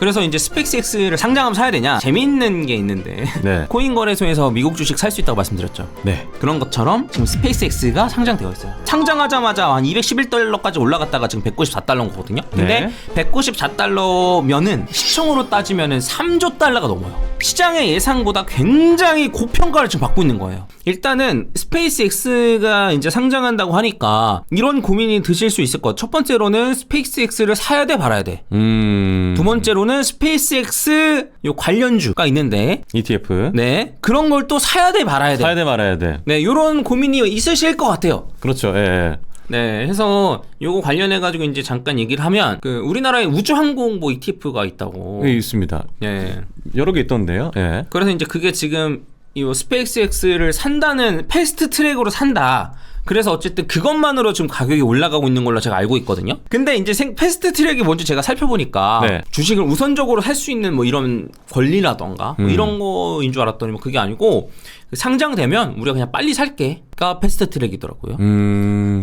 그래서 이제 스페이스X를 상장하면 사야 되냐? 재밌는 게 있는데 네. 코인 거래소에서 미국 주식 살 수 있다고 말씀드렸죠. 네. 그런 것처럼 지금 스페이스X가 상장되어 있어요. 상장하자마자 한 211달러까지 올라갔다가 지금 194달러인 거거든요. 근데 네. 194달러면은 시총으로 따지면은 3조 달러가 넘어요. 시장의 예상보다 굉장히 고평가를 지금 받고 있는 거예요. 일단은 스페이스X가 이제 상장한다고 하니까 이런 고민이 드실 수 있을 것 같아요. 첫 번째로는 스페이스X를 사야 돼 말아야 돼. 두 번째로는 스페이스X 요 관련주가 있는데 ETF. 네 그런 걸 또 사야 돼 말아야 돼. 사야 돼 말아야 돼. 네 요런 고민이 있으실 것 같아요. 그렇죠. 예. 예. 네, 해서 요거 관련해 가지고 이제 잠깐 얘기를 하면 그 우리나라에 우주항공 뭐 ETF가 있다고. 예, 있습니다. 네. 여러 개 있던데요. 예. 그래서 이제 그게 지금 이 스페이스X를 산다는 패스트 트랙으로 산다. 그래서 어쨌든 그것만으로 지금 가격이 올라가고 있는 걸로 제가 알고 있거든요. 근데 이제 패스트 트랙이 뭔지 제가 살펴보니까 네. 주식을 우선적으로 살 수 있는 뭐 이런 권리라던가 뭐 이런 거인 줄 알았더니 뭐 그게 아니고 상장되면 우리가 그냥 빨리 살게가 패스트 트랙이더라고요.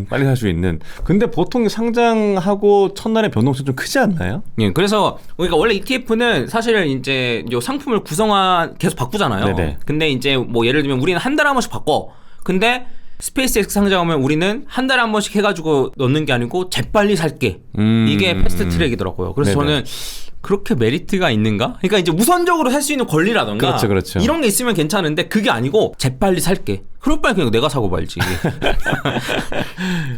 빨리 살 수 있는. 근데 보통 상장하고 첫날의 변동성이 좀 크지 않나요? 예, 그래서 그러니까 원래 ETF는 사실 이제 요 상품을 계속 바꾸잖아요. 네네. 근데 이제 뭐 예를 들면 우리는 한 달에 한 번씩 바꿔. 근데 스페이스X 상장하면 우리는 한 달에 한 번씩 해가지고 넣는 게 아니고 재빨리 살게. 이게 패스트 트랙이더라고요. 그래서 네네. 저는 그렇게 메리트가 있는가? 그러니까 이제 우선적으로 살 수 있는 권리라던가 그렇죠. 이런 게 있으면 괜찮은데 그게 아니고 재빨리 살게. 그럴 바에 그냥 내가 사고 말지.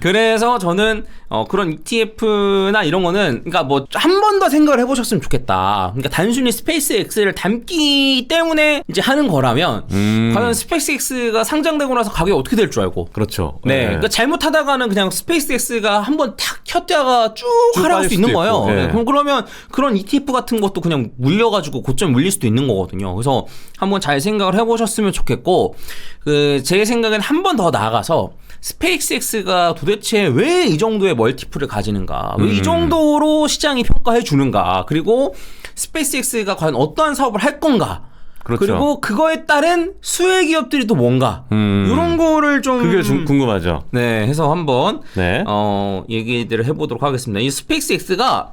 그래서 저는 그런 ETF나 이런 거는 그러니까 뭐 한 번 더 생각을 해보셨으면 좋겠다. 그러니까 단순히 스페이스X를 담기 때문에 이제 하는 거라면 과연 스페이스X가 상장되고 나서 가격이 어떻게 될 줄 알고. 그렇죠. 네. 그러니까 잘못하다가는 그냥 스페이스X가 한번 탁 켰다가 쭉 하락할 수 있는 수도 거예요. 있고. 네. 네. 그러면 그런 ETF 같은 것도 그냥 물려가지고 고점 물릴 수도 있는 거거든요. 그래서 한번 잘 생각을 해보셨으면 좋겠고, 제 생각엔 한 번 더 나아가서 스페이스X가 도대체 왜 이 정도의 멀티플을 가지는가, 왜 이 정도로 시장이 평가해 주는가, 그리고 스페이스X가 과연 어떠한 사업을 할 건가. 그렇죠. 그리고 그거에 따른 수혜 기업들이 또 뭔가 이런 거를 좀 그게 궁금하죠. 네 해서 한번 네. 얘기들을 해보도록 하겠습니다. 이 스페이스X가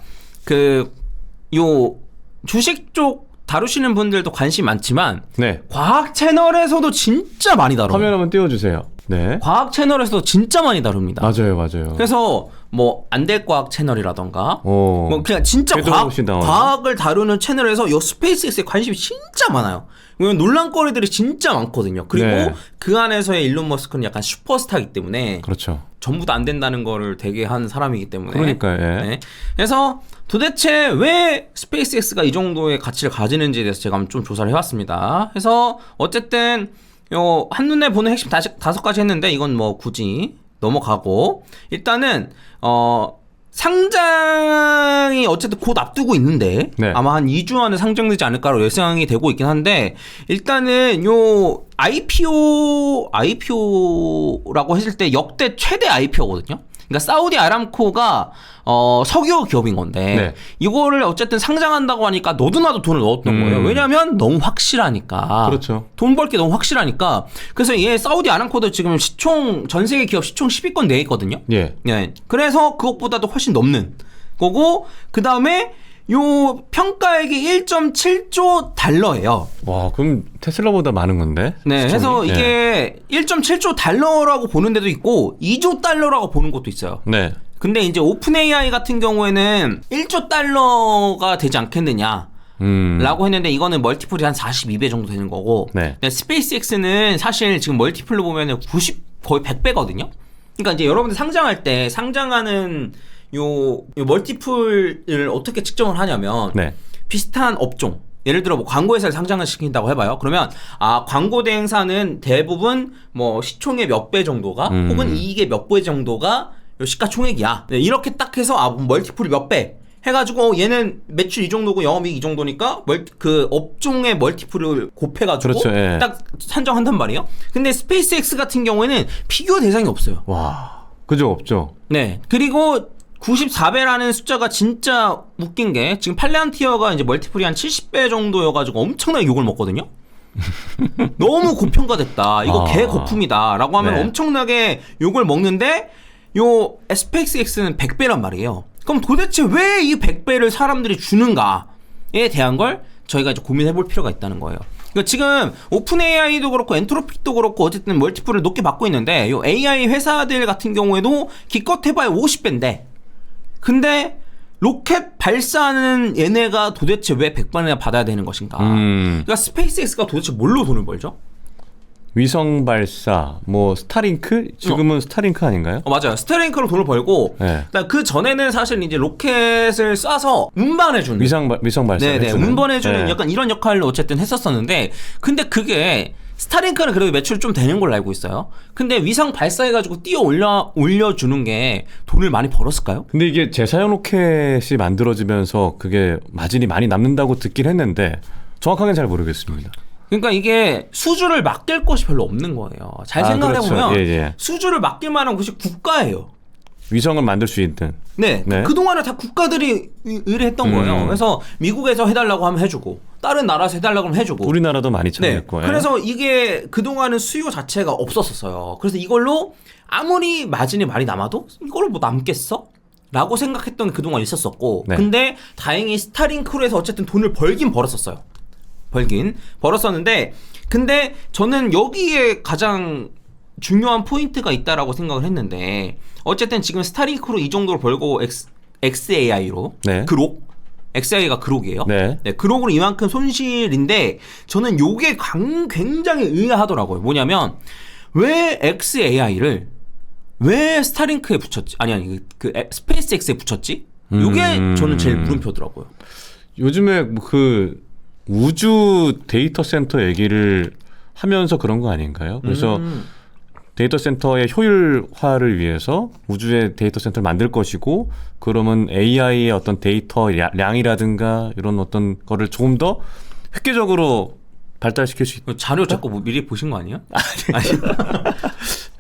요 주식 쪽 다루시는 분들도 관심 많지만 네. 과학 채널에서도 진짜 많이 다뤄요. 화면 한번 띄워주세요. 네. 과학 채널에서도 진짜 많이 다룹니다. 맞아요. 그래서 뭐 안될과학 채널이라던가 오. 뭐 그냥 진짜 궤도 나오죠. 과학을 다루는 채널에서 요 스페이스X에 관심이 진짜 많아요. 왜냐면 논란거리들이 진짜 많거든요. 그리고 네. 그 안에서의 일론 머스크는 약간 슈퍼스타이기 때문에 그렇죠. 전부 다 안 된다는 거를 되게 한 사람이기 때문에. 그러니까요. 예. 네. 그래서 도대체 왜 스페이스X가 이 정도의 가치를 가지는지에 대해서 제가 한번 좀 조사를 해왔습니다. 그래서 어쨌든 요 한눈에 보는 핵심 다섯 가지 했는데 이건 뭐 굳이 넘어가고, 일단은 상장이 어쨌든 곧 앞두고 있는데 네. 아마 한 2주 안에 상장되지 않을까로 예상이 되고 있긴 한데, 일단은 요 IPO라고 했을 때 역대 최대 IPO거든요. 그러니까 사우디 아람코가 석유 기업인 건데 네. 이거를 어쨌든 상장한다고 하니까 너도 나도 돈을 넣었던 거예요. 왜냐하면 너무 확실하니까. 그렇죠. 돈 벌 게 너무 확실하니까. 그래서 얘 사우디 아람코도 지금 전 세계 기업 시총 10위권 내에 있거든요. 예. 네. 그래서 그것보다도 훨씬 넘는 거고, 그 다음에 요 평가액이 1.7조 달러예요. 와, 그럼 테슬라보다 많은 건데? 네, 시총이? 그래서 이게 1.7조 달러라고 보는 데도 있고 2조 달러라고 보는 것도 있어요. 네. 근데 이제 오픈 AI 같은 경우에는 1조 달러가 되지 않겠느냐 라고 했는데, 이거는 멀티플이 한 42배 정도 되는 거고, 네. 스페이스X는 사실 지금 멀티플로 보면은 거의 100배거든요. 그러니까 이제 여러분들 상장할 때 상장하는 요 멀티플을 어떻게 측정을 하냐면, 네. 비슷한 업종, 예를 들어 뭐 광고회사를 상장을 시킨다고 해봐요. 그러면 광고 대행사는 대부분 뭐 시총의 몇 배 정도가 혹은 이익의 몇 배 정도가 요 시가총액이야. 네, 이렇게 딱 해서 멀티플이 몇 배 해가지고 얘는 매출 이 정도고 영업이익 이 정도니까 그 업종의 멀티플을 곱해가지고 그렇죠, 예. 딱 산정한단 말이에요. 근데 스페이스X 같은 경우에는 비교 대상이 없어요. 와, 그죠, 없죠. 네. 그리고 94배라는 숫자가 진짜 웃긴 게, 지금 팔레안티어가 이제 멀티플이 한 70배 정도여가지고 엄청나게 욕을 먹거든요. 너무 고평가됐다. 이거 개 거품이다. 라고 하면 네. 엄청나게 욕을 먹는데, 요 스페이스X는 100배란 말이에요. 그럼 도대체 왜 이 100배를 사람들이 주는가? 대한 걸 저희가 이제 고민해 볼 필요가 있다는 거예요. 그러니까 지금 오픈 AI도 그렇고 엔트로픽도 그렇고 어쨌든 멀티플을 높게 받고 있는데 요 AI 회사들 같은 경우에도 기껏 해봐야 50배인데 근데 로켓 발사하는 얘네가 도대체 왜 100번이나 받아야 되는 것인가? 그러니까 스페이스X가 도대체 뭘로 돈을 벌죠? 위성 발사, 뭐 스타링크? 지금은 스타링크 아닌가요? 맞아요. 스타링크로 돈을 벌고 네. 그 전에는 사실 이제 로켓을 쏴서 운반해주는 위성 발사. 네네 운반해주는 약간 이런 역할을 어쨌든 했었었는데 근데 그게 스타링크는 그래도 매출이 좀 되는 걸로 알고 있어요. 근데 위성 발사해가지고 띄어 올려주는 게 돈을 많이 벌었을까요? 근데 이게 재사용 로켓이 만들어지면서 그게 마진이 많이 남는다고 듣긴 했는데 정확하게는 잘 모르겠습니다. 그러니까 이게 수주를 맡길 곳이 별로 없는 거예요. 잘 생각해보면 그렇죠. 예. 수주를 맡길 만한 곳이 국가예요. 위성을 만들 수 있는. 네. 그동안은 다 국가들이 의뢰했던 거예요. 그래서 미국에서 해달라고 하면 해주고 다른 나라에서 해달라고 하면 해주고 우리나라도 많이 참여했고. 그래서 이게 그동안은 수요 자체가 없었어요. 그래서 이걸로 아무리 마진이 많이 남아도 이걸로 뭐 남겠어? 라고 생각했던 게 그동안 있었었고 근데 다행히 스타링크로 해서 어쨌든 돈을 벌긴 벌었었어요. 벌었었는데 근데 저는 여기에 가장 중요한 포인트가 있다라고 생각을 했는데 어쨌든 지금 스타링크로 이 정도로 벌고 XAI로 그록 XAI가 그록이에요. 그록으로 이만큼 손실인데 저는 요게 굉장히 의아하더라고요. 뭐냐면 왜 XAI를 왜 스타링크에 붙였지? 아니 그 스페이스X에 붙였지? 요게 저는 제일 물음표더라고요. 요즘에 그 우주 데이터 센터 얘기를 하면서 그런 거 아닌가요? 그래서 데이터 센터의 효율화를 위해서 우주의 데이터 센터를 만들 것이고 그러면 AI의 어떤 데이터 량이라든가 이런 어떤 거를 조금 더 획기적으로 발달시킬 수 있다. 자료 자꾸 뭐 미리 보신 거 아니에요?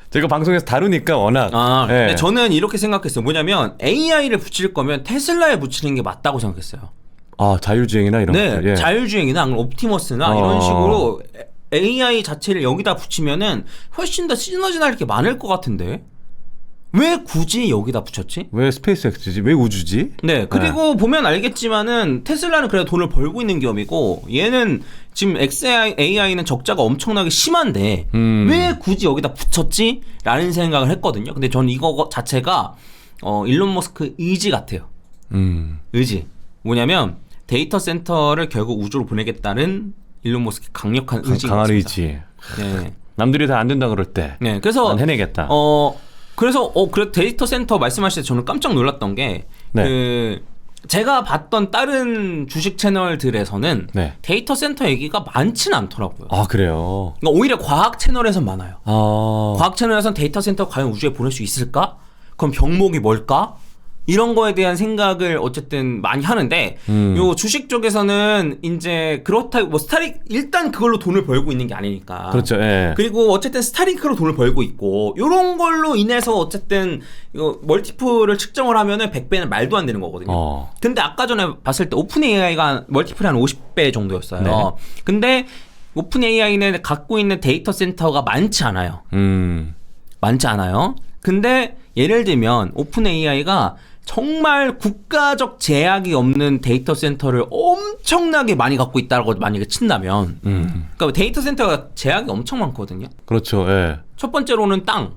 제가 방송에서 다루니까 워낙. 근데 저는 이렇게 생각했어요. 뭐냐면 AI를 붙일 거면 테슬라에 붙이는 게 맞다고 생각했어요. 자율주행이나 이런 것들. 자율주행이나 아니면 옵티머스나 이런 식으로 AI 자체를 여기다 붙이면은 훨씬 더 시너지 날 게 많을 것 같은데 왜 굳이 여기다 붙였지? 왜 스페이스X지? 왜 우주지? 그리고 보면 알겠지만은 테슬라는 그래도 돈을 벌고 있는 기업이고 얘는 지금 XAI는 적자가 엄청나게 심한데 왜 굳이 여기다 붙였지? 라는 생각을 했거든요. 근데 저는 이거 자체가 일론 머스크 의지 같아요. 의지. 뭐냐면 데이터 센터를 결국 우주로 보내겠다는 일론 머스크의 강력한 의지가 강한 의지. 남들이 다 안 된다 그럴 때 그래서 난 해내겠다. 그래서 데이터 센터 말씀하실 때 저는 깜짝 놀랐던 게 제가 봤던 다른 주식 채널들에서는 데이터 센터 얘기가 많지는 않더라고요. 그래요? 그러니까 오히려 과학 채널에선 많아요. 과학 채널에선 데이터 센터 과연 우주에 보낼 수 있을까? 그럼 병목이 뭘까? 이런 거에 대한 생각을 어쨌든 많이 하는데 요 주식 쪽에서는 이제 그렇다고 뭐 일단 그걸로 돈을 벌고 있는 게 아니니까. 그렇죠. 그리고 어쨌든 스타링크로 돈을 벌고 있고 요런 걸로 인해서 어쨌든 이거 멀티플을 측정을 하면은 100배는 말도 안 되는 거거든요. 근데 아까 전에 봤을 때 오픈 AI가 멀티플이 한 50배 정도였어요. 근데 오픈 AI는 갖고 있는 데이터 센터가 많지 않아요. 많지 않아요. 근데 예를 들면 오픈 AI가 정말 국가적 제약이 없는 데이터 센터를 엄청나게 많이 갖고 있다고 만약에 친다면 그러니까 데이터 센터가 제약이 엄청 많거든요. 그렇죠. 첫 번째로는 땅,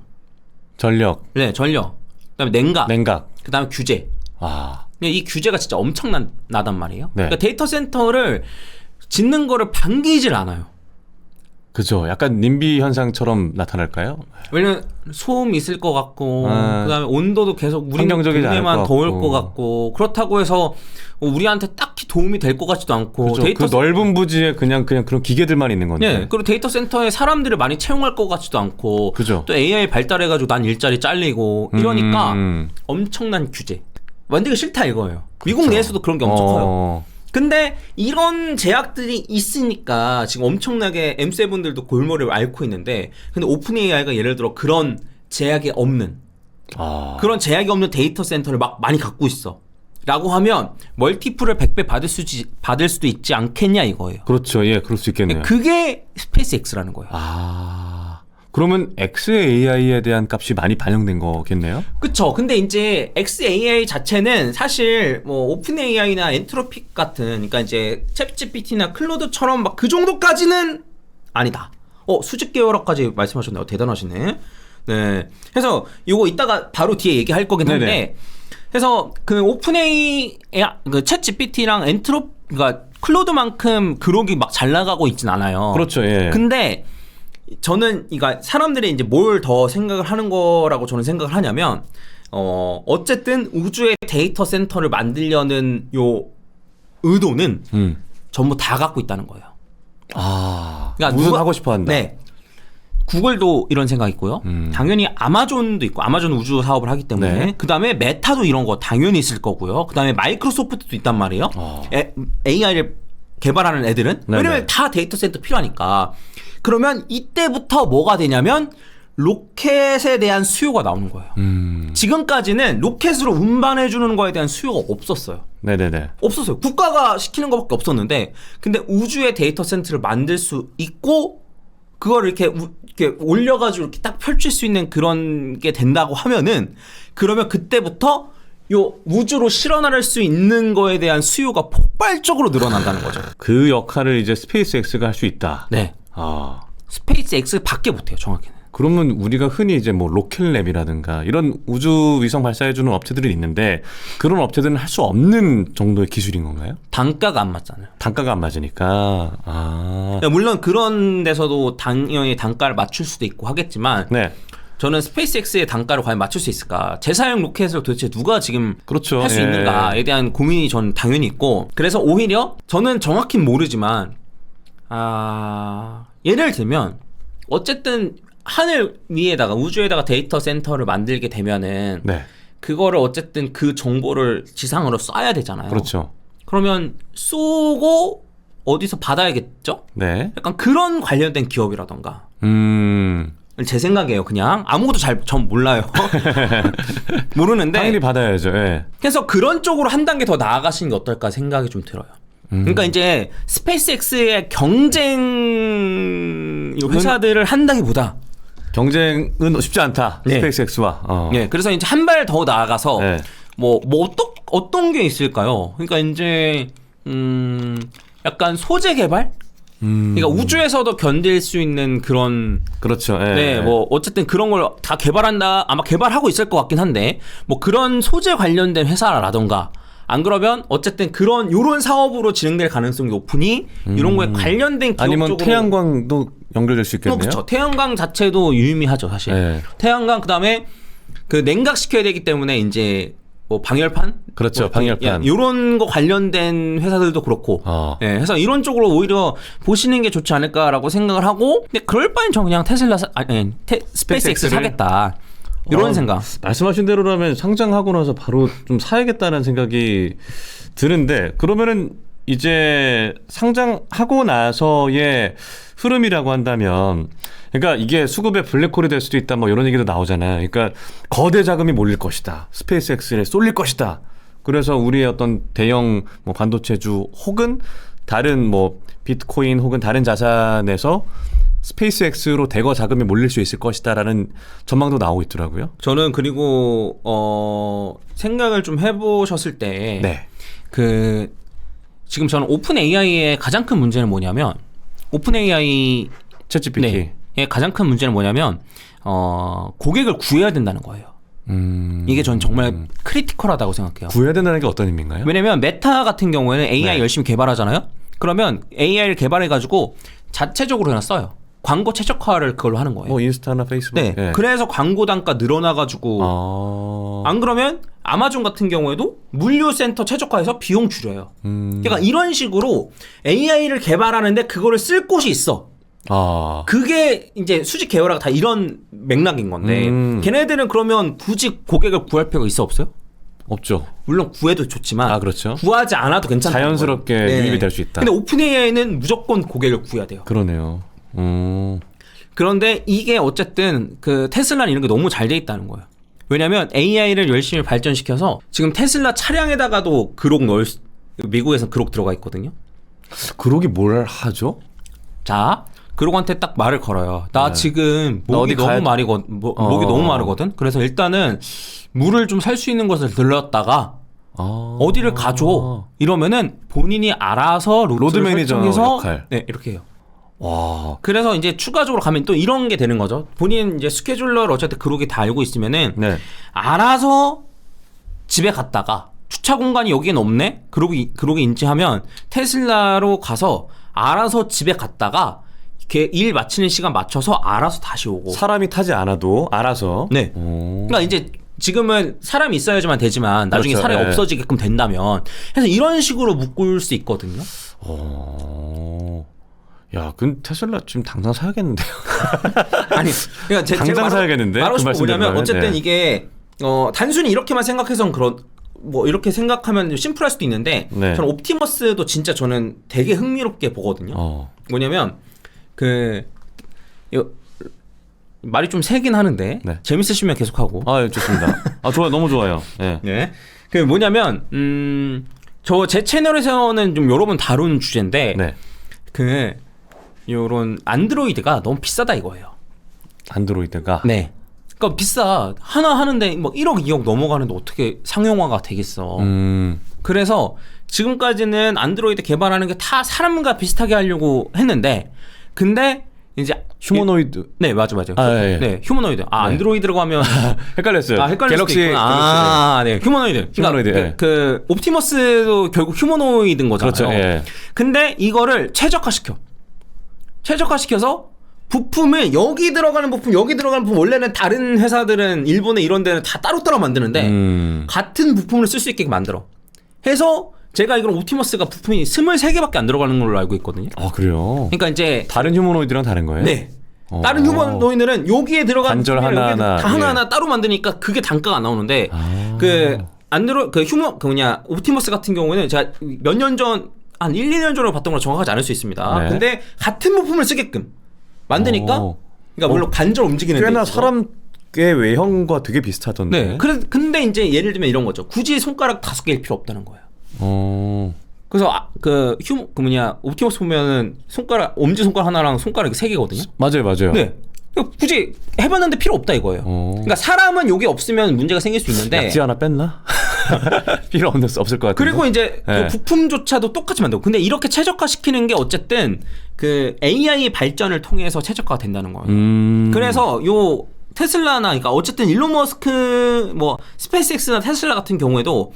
전력, 전력, 그다음에 냉각, 그다음에 규제. 근데 이 규제가 진짜 엄청나단 말이에요. 그러니까 데이터 센터를 짓는 거를 반기질 않아요. 그죠. 약간 님비 현상처럼 나타날까요? 왜냐면 소음이 있을 것 같고 그다음에 온도도 계속 우리 동네만 더울 것 같고 그렇다고 해서 우리한테 딱히 도움이 될 것 같지도 않고 그 넓은 부지에 그냥 그런 기계들만 있는 건데 그리고 데이터 센터에 사람들을 많이 채용할 것 같지도 않고 또 AI 발달해가지고 난 일자리 잘리고 이러니까 엄청난 규제 만들기 싫다 이거예요. 미국 내에서도 그런 게 엄청 커요. 근데 이런 제약들이 있으니까 지금 엄청나게 M7들도 골머리를 앓고 있는데 근데 오픈 AI가 예를 들어 그런 제약이 없는 그런 제약이 없는 데이터 센터를 막 많이 갖고 있어 라고 하면 멀티플을 100배 받을 수도 있지 않겠냐 이거예요. 그렇죠. 그럴 수 있겠네요. 그게 스페이스X라는 거예요. 그러면 XAI에 대한 값이 많이 반영된 거겠네요? 그쵸. 근데 이제 XAI 자체는 사실 뭐 오픈 AI나 엔트로픽 같은, 그러니까 이제 챗GPT나 클로드처럼 막 그 정도까지는 아니다. 수직 계열화까지 말씀하셨네요. 대단하시네. 네. 그래서 요거 이따가 바로 뒤에 얘기할 거긴 한데, 네네. 그래서 그 오픈 AI, 그 챗GPT랑 그러니까 클로드만큼 그록이 막 잘 나가고 있진 않아요. 그렇죠. 예. 근데 저는 그러니까 사람들이 이제 뭘 더 생각을 하는 거라고 저는 생각을 하냐면, 어쨌든 우주의 데이터 센터를 만들려는 요 의도는 전부 다 갖고 있다는 거예요. 그러니까 무슨 하고 싶어 한다. 네. 구글도 이런 생각이 있고요. 당연히 아마존도 있고, 아마존 우주 사업을 하기 때문에. 네. 그 다음에 메타도 이런 거 당연히 있을 거고요. 그 다음에 마이크로소프트도 있단 말이에요. AI를 개발하는 애들은. 네네. 왜냐면 다 데이터 센터 필요하니까. 그러면 이때부터 뭐가 되냐면 로켓에 대한 수요가 나오는 거예요. 지금까지는 로켓으로 운반해주는 거에 대한 수요가 없었어요. 네네네. 없었어요. 국가가 시키는 것밖에 없었는데, 근데 우주의 데이터 센터를 만들 수 있고, 그걸 이렇게 올려가지고 이렇게 딱 펼칠 수 있는 그런 게 된다고 하면은, 그러면 그때부터 요 우주로 실어나를 수 있는 거에 대한 수요가 폭발적으로 늘어난다는 거죠. 그 역할을 이제 스페이스X가 할 수 있다. 네. 스페이스 X밖에 못해요, 정확히는. 그러면 우리가 흔히 이제 뭐 로켓랩이라든가 이런 우주 위성 발사해주는 업체들이 있는데 그런 업체들은 할 수 없는 정도의 기술인 건가요? 단가가 안 맞잖아요. 단가가 안 맞으니까. 물론 그런 데서도 당연히 단가를 맞출 수도 있고 하겠지만, 네. 저는 스페이스X의 단가를 과연 맞출 수 있을까? 재사용 로켓을 도대체 누가 지금 그렇죠. 할 수 예. 있는가에 대한 고민이 전 당연히 있고, 그래서 오히려 저는 정확히는 모르지만, 예를 들면 어쨌든 하늘 위에다가 우주에다가 데이터 센터를 만들게 되면은 네. 그거를 어쨌든 그 정보를 지상으로 쏴야 되잖아요. 그렇죠. 그러면 쏘고 어디서 받아야겠죠? 네. 약간 그런 관련된 기업이라던가. 제 생각이에요. 그냥 아무것도 전 몰라요. 모르는데 당연히 받아야죠. 예. 그래서 그런 쪽으로 한 단계 더 나아가시는 게 어떨까 생각이 좀 들어요. 그러니까 이제 스페이스X의 경쟁 회사들을 한다기보다 경쟁은 쉽지 않다. 네. 스페이스X와. 네, 그래서 이제 한 발 더 나아가서 네. 뭐 어떤 게 있을까요? 그러니까 이제 약간 소재 개발? 그러니까 우주에서도 견딜 수 있는 그런, 그렇죠. 예. 네, 뭐 어쨌든 그런 걸 다 개발한다, 아마 개발하고 있을 것 같긴 한데, 뭐 그런 소재 관련된 회사라던가, 안 그러면 어쨌든 요런 사업으로 진행될 가능성이 높으니 이런 거에 관련된 기업 아니면 쪽으로, 태양광도 연결될 수 있겠네요. 그렇죠. 태양광 자체도 유의미하죠, 사실. 네. 태양광, 그다음에 그 냉각시켜야 되기 때문에 이제 뭐 방열판? 그렇죠. 방열판. 이런 거 관련된 회사들도 그렇고. 예, 그래서 이런 쪽으로 오히려 보시는 게 좋지 않을까라고 생각을 하고, 근데 그럴 바엔 저 그냥 스페이스X 사겠다. 이런 생각. 말씀하신 대로라면 상장하고 나서 바로 좀 사야겠다는 생각이 드는데, 그러면은 이제 상장하고 나서의 흐름이라고 한다면, 그러니까 이게 수급의 블랙홀이 될 수도 있다, 뭐 이런 얘기도 나오잖아요. 그러니까 거대 자금이 몰릴 것이다, 스페이스X에 쏠릴 것이다. 그래서 우리의 어떤 대형 뭐 반도체주 혹은 다른 뭐 비트코인 혹은 다른 자산에서 스페이스X로 대거 자금이 몰릴 수 있을 것이다라는 전망도 나오고 있더라고요. 저는 그리고 생각을 좀 해보셨을 때, 네. 지금 저는 오픈 AI의 가장 큰 문제는 뭐냐면, 오픈 AI 챗GPT. 의 가장 큰 문제는 뭐냐면, 고객을 구해야 된다는 거예요. 이게 전 정말 크리티컬하다고 생각해요. 구해야 된다는 게 어떤 의미인가요? 왜냐면 메타 같은 경우에는 AI 네. 열심히 개발하잖아요. 그러면 AI를 개발해가지고 자체적으로 그냥 써요. 광고 최적화를 그걸로 하는 거예요. 뭐 인스타나 페이스북. 네. 예. 그래서 광고 단가 늘어나가지고 안 그러면 아마존 같은 경우에도 물류센터 최적화해서 비용 줄여요. 그러니까 이런 식으로 AI를 개발하는데 그거를 쓸 곳이 있어. 그게 이제 수직 계열화가 다 이런 맥락인 건데, 걔네들은 그러면 굳이 고객을 구할 필요가 있어, 없어요? 없죠. 물론 구해도 좋지만 그렇죠. 구하지 않아도 괜찮다. 자연스럽게 유입이 될 수 있다. 근데 오픈 AI는 무조건 고객을 구해야 돼요. 그러네요. 그런데 이게 어쨌든 그 테슬라는 이런 게 너무 잘 돼 있다는 거예요. 왜냐면 AI를 열심히 발전시켜서 지금 테슬라 차량에다가도 미국에서 그록 들어가 있거든요. 그러기 뭘 하죠? 자, 그러고한테 딱 말을 걸어요. 나 네. 지금 나 목이 어디 가야 너무 마르거든. 목이 너무 마르거든. 그래서 일단은 물을 좀 살 수 있는 곳을 들렀다가 어디를 가줘. 이러면은 본인이 알아서 로드 루트를 매니저 설정해서 역할. 네, 이렇게 해요. 와. 그래서 이제 추가적으로 가면 또 이런 게 되는 거죠. 본인 이제 스케줄러를 어쨌든 그러기 다 알고 있으면은 네. 알아서 집에 갔다가 주차 공간이 여기엔 없네? 그러고 인지하면 테슬라로 가서 알아서 집에 갔다가 이렇게 일 마치는 시간 맞춰서 알아서 다시 오고. 사람이 타지 않아도 알아서. 네. 오. 그러니까 이제 지금은 사람이 있어야지만 되지만 나중에 그렇죠. 사람이 예. 없어지게끔 된다면 해서 이런 식으로 묶을 수 있거든요. 야, 그럼 테슬라 지금 당장 사야겠는데요. 아니, 그러니까 당장 사야겠는데? 말하고 그 싶은 거 뭐냐면 말씀대로는. 어쨌든 네. 이게 단순히 이렇게만 생각해서 뭐 이렇게 생각하면 심플할 수도 있는데 네. 저는 옵티머스도 진짜 저는 되게 흥미롭게 보거든요. 뭐냐면 말이 좀 세긴 하는데 네. 재밌으시면 계속하고. 아, 예, 좋습니다. 좋아요. 너무 좋아요. 네. 네. 그 뭐냐면 저 제 채널에서는 좀 여러 번 다룬 주제인데 네. 요런 안드로이드가 너무 비싸다 이거예요. 안드로이드가. 네. 그러니까 비싸. 하나 하는데 뭐 1억, 2억 넘어가는데 어떻게 상용화가 되겠어. 그래서 지금까지는 안드로이드 개발하는 게 다 사람과 비슷하게 하려고 했는데 근데 이제 휴머노이드. 네, 맞아. 예. 네, 휴머노이드. 안드로이드라고 하면 헷갈렸어요. 헷갈릴 수도 있구나. 네, 휴머노이드. 휴머노이드. 그러니까 그 옵티머스도 결국 휴머노이드인 거잖아요. 그렇죠. 예. 근데 이거를 최적화시켜서 부품을 여기 들어가는 부품 원래는 다른 회사들은 일본에 이런 데는 다 따로따로 만드는데 같은 부품을 쓸 수 있게 만들어. 해서 제가 이건 옵티머스가 부품이 23개밖에 안 들어가는 걸로 알고 있거든요. 아, 그래요? 그러니까 이제 다른 휴머노이드랑 다른 거예요? 네. 다른 휴머노이드는 여기에 들어가는 관절 부품을 하나하나, 다 하나하나 따로 만드니까 그게 단가가 안 나오는데 옵티머스 같은 경우는 제가 몇 년 전 한 1, 2년 전으로 봤던 걸 정확하지 않을 수 있습니다. 네. 근데 같은 부품을 쓰게끔 만드니까 그러니까 물론 관절 움직이는 데 꽤나 있어서. 사람의 외형과 되게 비슷하던데. 네. 근데 이제 예를 들면 이런 거죠. 굳이 손가락 5개일 필요 없다는 거예요. 그래서 옵티머스 보면은 엄지 손가락 하나랑 손가락이 3개거든요. 맞아요. 네. 굳이 해봤는데 필요 없다 이거예요. 그러니까 사람은 요게 없으면 문제가 생길 수 있는데. 약지 하나 뺐나? 필요 없을 것 같은데. 그리고 이제 네. 그 부품조차도 똑같이 만들고. 근데 이렇게 최적화시키는 게 어쨌든 그 AI 발전을 통해서 최적화가 된다는 거예요. 그래서 요 테슬라나 그러니까 어쨌든 일론 머스크 뭐 스페이스X나 테슬라 같은 경우에도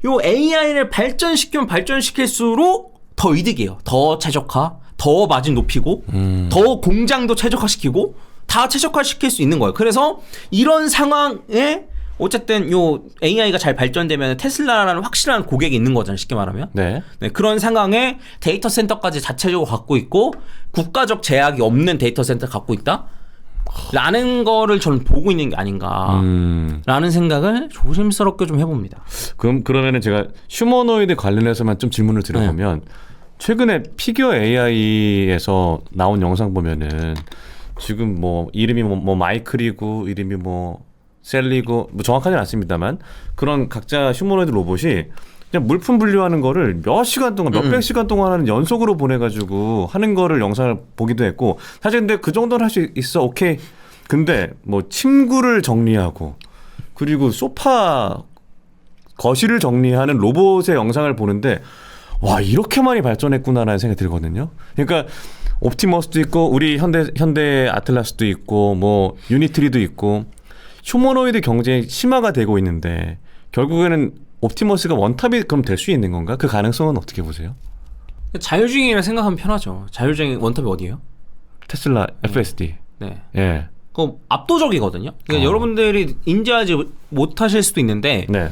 요 AI를 발전시키면 발전시킬수록 더 이득이에요. 더 최적화, 더 마진 높이고, 더 공장도 최적화시키고 다 최적화시킬 수 있는 거예요. 그래서 이런 상황에 어쨌든 요 AI가 잘 발전되면 테슬라라는 확실한 고객이 있는 거잖아요. 쉽게 말하면. 네. 네, 그런 상황에 데이터 센터까지 자체적으로 갖고 있고 국가적 제약이 없는 데이터 센터 갖고 있다? 라는 거를 저는 보고 있는 게 아닌가 라는 생각을 조심스럽게 좀 해봅니다. 그러면은 제가 휴머노이드 관련해서만 좀 질문을 드려보면 최근에 피겨 AI에서 나온 영상 보면은 지금 뭐 이름이 뭐 마이클이고 이름이 뭐 셀리고 뭐 정확하진 않습니다만 그런 각자 휴머노이드 로봇이 그냥 물품 분류하는 거를 몇 시간 동안 몇백 시간 동안 하는 연속으로 보내가지고 하는 거를 영상을 보기도 했고 사실 근데 그 정도는 할 수 있어 오케이. 근데 뭐 침구를 정리하고 그리고 소파 거실을 정리하는 로봇의 영상을 보는데 와 이렇게 많이 발전했구나라는 생각이 들거든요. 그러니까 옵티머스도 있고 우리 현대 아틀라스도 있고 뭐 유니트리도 있고 휴머노이드 경쟁이 심화가 되고 있는데 결국에는 옵티머스가 원탑이 그럼 될 수 있는 건가? 그 가능성은 어떻게 보세요? 자율주행이라 생각하면 편하죠. 자율주행 원탑이 어디예요? 테슬라 FSD. 네. 예. 그거 압도적이거든요. 그러니까 여러분들이 인지하지 못하실 수도 있는데 네.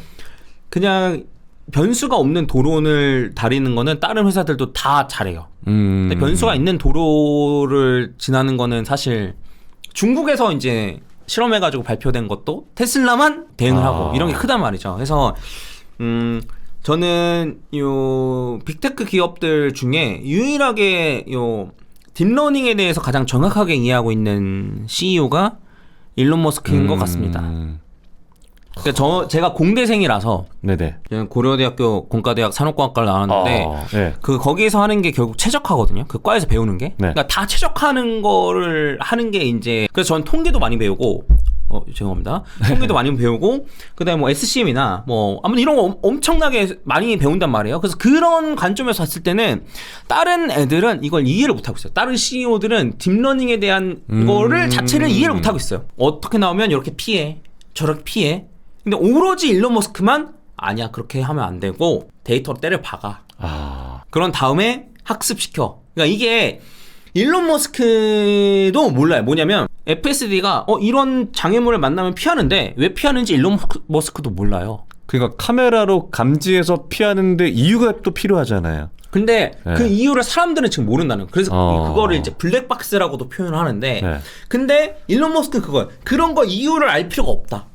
그냥 변수가 없는 도로를 다리는 거는 다른 회사들도 다 잘해요. 근데 변수가 있는 도로를 지나는 거는 사실 중국에서 이제 실험해가지고 발표된 것도 테슬라만 대응을 하고 이런 게 크단 말이죠. 그래서 저는 요 빅테크 기업들 중에 유일하게 요 딥러닝에 대해서 가장 정확하게 이해하고 있는 CEO가 일론 머스크인 것 같습니다. 제가 공대생이라서 네네. 고려대학교 공과대학 산업공학과를 나왔는데 네. 그 거기서 하는 게 결국 최적화거든요. 그 과에서 배우는 게. 네. 그러니까 다 최적화하는 거를 하는 게 이제 그래서 전 통계도 많이 배우고 죄송합니다. 통계도 많이 배우고 그다음에 뭐 SCM이나 뭐 아무튼 이런 거 엄청나게 많이 배운단 말이에요. 그래서 그런 관점에서 봤을 때는 다른 애들은 이걸 이해를 못 하고 있어요. 다른 CEO들은 딥러닝에 대한 거를 자체를 이해를 못 하고 있어요. 어떻게 나오면 이렇게 피해, 저렇게 피해. 근데 오로지 일론 머스크만 아니야 그렇게 하면 안 되고 데이터로 때려 박아. 그런 다음에 학습시켜. 그러니까 이게 일론 머스크도 몰라요. 뭐냐면 FSD가 이런 장애물을 만나면 피하는데 왜 피하는지 일론 머스크도 몰라요. 그러니까 카메라로 감지해서 피하는데 이유가 또 필요하잖아요. 근데 네. 그 이유를 사람들은 지금 모른다는 거예요. 그래서 그거를 이제 블랙박스라고도 표현을 하는데 네. 근데 일론 머스크 그런 거 이유를 알 필요가 없다.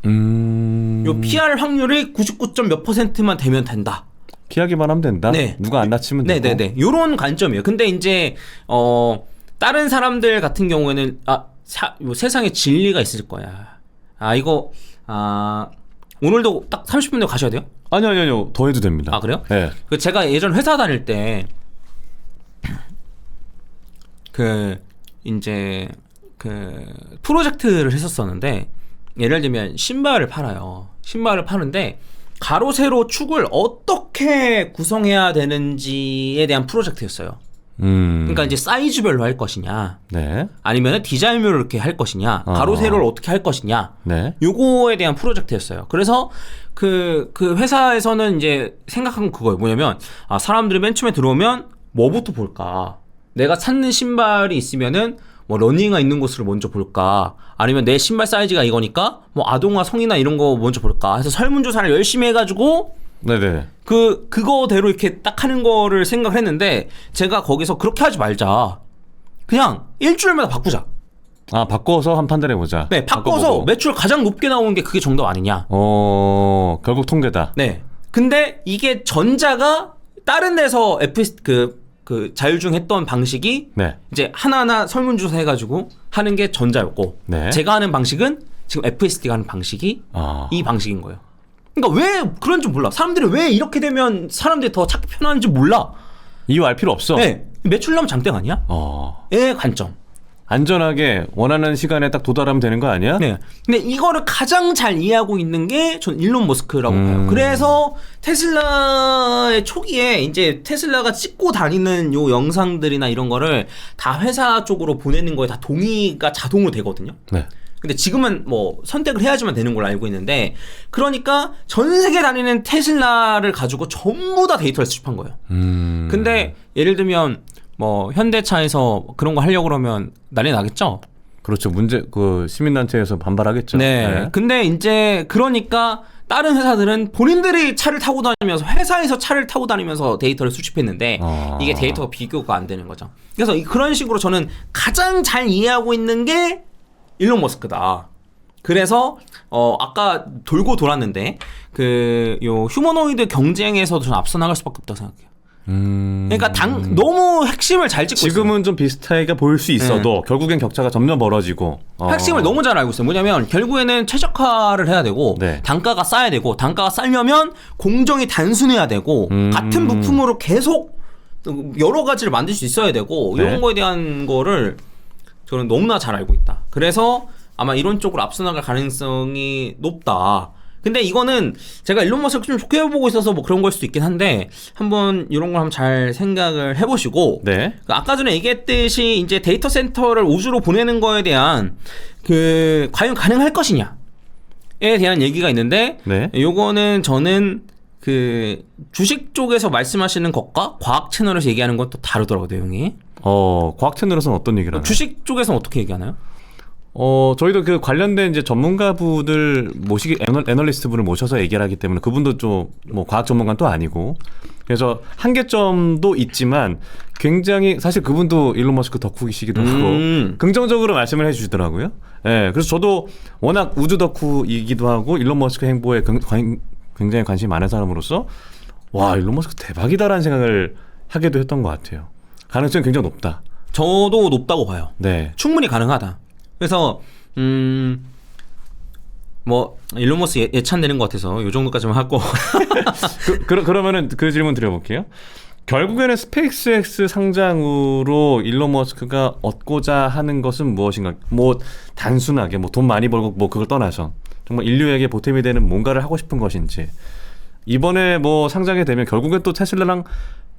요 피할 확률이 99. 몇 %만 되면 된다. 피하기만 하면 된다. 네. 누가 안 다치면 되고. 네네네. 요런 관점이에요. 근데 이제 다른 사람들 같은 경우에는 세상에 진리가 있을 거야. 이거 오늘도 딱 30분 내에 가셔야 돼요? 아니요. 더 해도 됩니다. 그래요? 네. 제가 예전 회사 다닐 때 이제 프로젝트를 했었었는데 예를 들면 신발을 팔아요. 신발을 파는데 가로 세로 축을 어떻게 구성해야 되는지에 대한 프로젝트였어요. 그러니까 이제 사이즈별로 할 것이냐, 네. 아니면 디자인별로 이렇게 할 것이냐, 가로 세로를 어떻게 할 것이냐, 네. 요거에 대한 프로젝트였어요. 그래서 그 회사에서는 이제 생각한 그거예요. 뭐냐면 사람들이 맨 처음에 들어오면 뭐부터 볼까? 내가 찾는 신발이 있으면은 뭐 러닝화 있는 곳을 먼저 볼까? 아니면 내 신발 사이즈가 이거니까 뭐 아동화 성인화 이런 거 먼저 볼까? 해서 설문조사를 열심히 해가지고 네네. 그거대로 이렇게 딱 하는 거를 생각을 했는데 제가 거기서 그렇게 하지 말자. 그냥 일주일마다 바꾸자. 바꿔서 한 판단해보자. 네, 바꿔서 바꿔보고. 매출 가장 높게 나오는 게 그게 정답 아니냐. 결국 통계다. 네. 근데 이게 전자가 다른 데서 자율주행 했던 방식이 네. 이제 하나하나 설문조사 해가지고 하는 게 전자였고 네. 제가 하는 방식은 지금 FSD가 하는 방식이 이 방식인 거예요. 그러니까 왜 그런지 몰라. 사람들이 왜 이렇게 되면 사람들이 더 찾기 편한지 몰라. 이유 알 필요 없어. 네. 매출 나면 장땡 아니야? 의 관점. 안전하게 원하는 시간에 딱 도달하면 되는 거 아니야? 네. 근데 이거를 가장 잘 이해하고 있는 게 전 일론 머스크라고 봐요. 그래서 테슬라의 초기에 이제 테슬라가 찍고 다니는 요 영상들이나 이런 거를 다 회사 쪽으로 보내는 거에 다 동의가 자동으로 되거든요. 네. 근데 지금은 뭐 선택을 해야지만 되는 걸로 알고 있는데 그러니까 전 세계 다니는 테슬라를 가지고 전부 다 데이터를 수집한 거예요. 근데 예를 들면 뭐 현대차에서 그런 거 하려고 그러면 난리 나겠죠? 그렇죠. 시민단체에서 반발하겠죠. 네. 근데 이제 그러니까 다른 회사들은 본인들이 차를 타고 다니면서 회사에서 차를 타고 다니면서 데이터를 수집했는데 이게 데이터가 비교가 안 되는 거죠. 그래서 그런 식으로 저는 가장 잘 이해하고 있는 게 일론 머스크다. 그래서 아까 돌고 돌았는데 요 휴머노이드 경쟁에서도 저는 앞서 나갈 수밖에 없다고 생각해요. 그러니까 너무 핵심을 잘 찍고 지금은 있어요. 좀 비슷하게 보일 수 있어도 결국엔 격차가 점점 벌어지고 핵심을 너무 잘 알고 있어요. 뭐냐면 결국에는 최적화를 해야 되고 네. 단가가 싸야 되고 단가가 싸려면 공정이 단순해야 되고 같은 부품으로 계속 여러 가지를 만들 수 있어야 되고 네. 이런 거에 대한 거를 저는 너무나 잘 알고 있다. 그래서 아마 이런 쪽으로 앞서 나갈 가능성이 높다. 근데 이거는 제가 일론 머스크를 좀 좋게 보고 있어서 뭐 그런 걸 수도 있긴 한데 한번 이런 걸 한번 잘 생각을 해보시고 네. 아까 전에 얘기했듯이 이제 데이터 센터를 우주로 보내는 거에 대한 과연 가능할 것이냐에 대한 얘기가 있는데 네. 요거는 저는 주식 쪽에서 말씀하시는 것과 과학 채널에서 얘기하는 건 또 다르더라고요, 내용이. 과학 채널에서는 어떤 얘기를 하나요? 주식 쪽에서는 어떻게 얘기하나요? 저희도 관련된 이제 전문가분들 애널리스트 분을 모셔서 얘기를 하기 때문에 그분도 좀 뭐 과학 전문가는 또 아니고 그래서 한계점도 있지만 굉장히 사실 그분도 일론 머스크 덕후이시기도 하고 긍정적으로 말씀을 해주시더라고요. 예, 그래서 저도 워낙 우주 덕후이기도 하고 일론 머스크 행보에 굉장히 관심이 많은 사람으로서 와, 일론 머스크 대박이다라는 생각을 하기도 했던 것 같아요. 가능성이 굉장히 높다. 저도 높다고 봐요. 네. 충분히 가능하다. 그래서 뭐 일론 머스크 예찬되는 것 같아서 요 정도까지만 하고 그러면은 그 질문 드려볼게요. 결국에는 스페이스X 상장으로 일론 머스크가 얻고자 하는 것은 무엇인가? 뭐 단순하게 뭐 돈 많이 벌고 뭐 그걸 떠나서 정말 인류에게 보탬이 되는 뭔가를 하고 싶은 것인지, 이번에 뭐 상장이 되면 결국엔 또 테슬라랑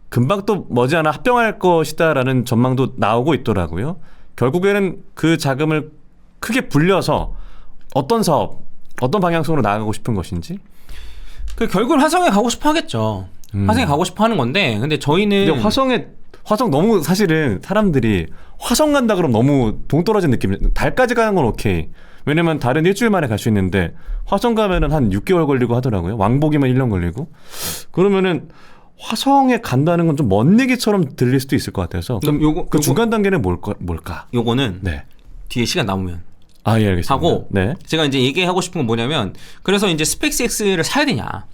금방 또 머지않아 합병할 것이다라는 전망도 나오고 있더라고요. 결국에는 그 자금을 크게 불려서 어떤 사업, 어떤 방향성으로 나아가고 싶은 것인지. 그 결국은 화성에 가고 싶어 하겠죠. 화성에 가고 싶어 하는 건데, 근데 저희는 근데 화성 너무 사실은 사람들이 화성 간다 그러면 너무 동떨어진 느낌. 달까지 가는 건 오케이. 왜냐면 달은 일주일 만에 갈 수 있는데 화성 가면은 한 6개월 걸리고 하더라고요. 왕복이면 1년 걸리고. 그러면은 화성에 간다는 건 좀 먼 얘기처럼 들릴 수도 있을 것 같아서. 그럼 그 중간 단계는 뭘까? 요거는 네. 뒤에 시간 남으면 아, 예, 알겠습니다. 하고, 네. 제가 이제 얘기하고 싶은 건 뭐냐면, 그래서 이제 스페이스X를 사야 되냐?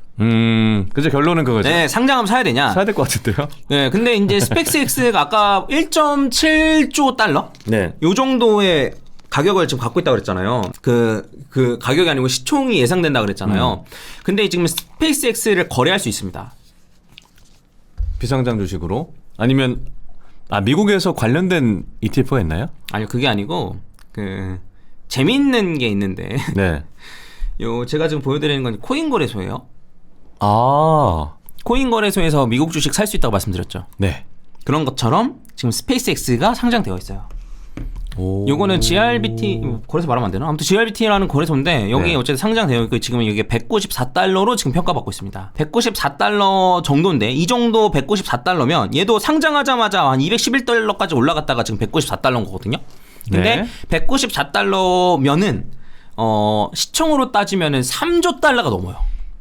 그죠. 결론은 그거죠. 네, 상장하면 사야 되냐? 사야 될 것 같은데요. 네, 근데 이제 스페이스X가 아까 1.7조 달러? 네. 요 정도의 가격을 지금 갖고 있다고 그랬잖아요. 그 가격이 아니고 시총이 예상된다 그랬잖아요. 근데 지금 스페이스X를 거래할 수 있습니다. 비상장 주식으로? 아니면 미국에서 관련된 ETF가 있나요? 아니요, 그게 아니고 재미있는 게 있는데 네. 요 제가 지금 보여드리는 건 코인 거래소예요. 아. 코인 거래소에서 미국 주식 살 수 있다고 말씀드렸죠. 네. 그런 것처럼 지금 스페이스X가 상장되어 있어요. 요거는 GRBT 거래소 말하면 안 되나? 아무튼 GRBT라는 거래소인데 여기 네. 어쨌든 상장되어 있고 지금 이게 194달러로 지금 평가받고 있습니다. 194달러 정도인데 이 정도 194달러면 얘도 상장하자마자 한 211달러까지 올라갔다가 지금 194달러인 거거든요. 근데 네. 194달러면은 시총으로 따지면은 3조 달러가 넘어요.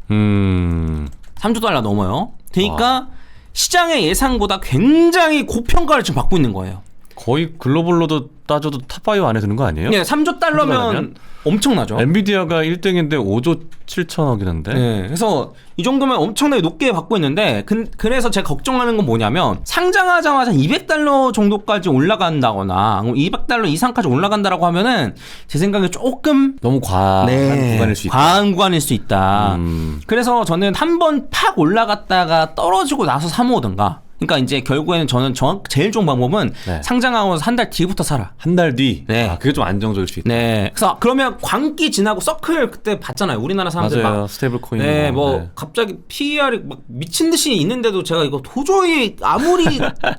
3조 달러 넘어요. 그러니까 시장의 예상보다 굉장히 고평가를 지금 받고 있는 거예요. 거의 글로벌로도 따져도 탑5 안에 드는 거 아니에요? 네, 3조 달러면 엄청나죠. 엔비디아가 1등인데 5조 7천억이던데. 네, 그래서 이 정도면 엄청나게 높게 받고 있는데 그래서 제가 걱정하는 건 뭐냐면 상장하자마자 200달러 정도까지 올라간다거나 200달러 이상까지 올라간다라고 하면은 제 생각에 조금 너무 과한 구간일 수 있다. 과한 구간일 수 있다. 그래서 저는 한번 팍 올라갔다가 떨어지고 나서 사모으든가. 그러니까 이제 결국에는 저는 제일 좋은 방법은 네. 상장하고 한 달 뒤부터 사라. 한 달 뒤? 네. 그게 좀 안정적일 수 있다. 네. 그래서 그러면 광기 지나고 서클 그때 봤잖아요. 우리나라 사람들 맞아요. 막 스테이블 코인. 네, 갑자기 PER이 막 미친 듯이 있는데도 제가 이거 도저히 아무리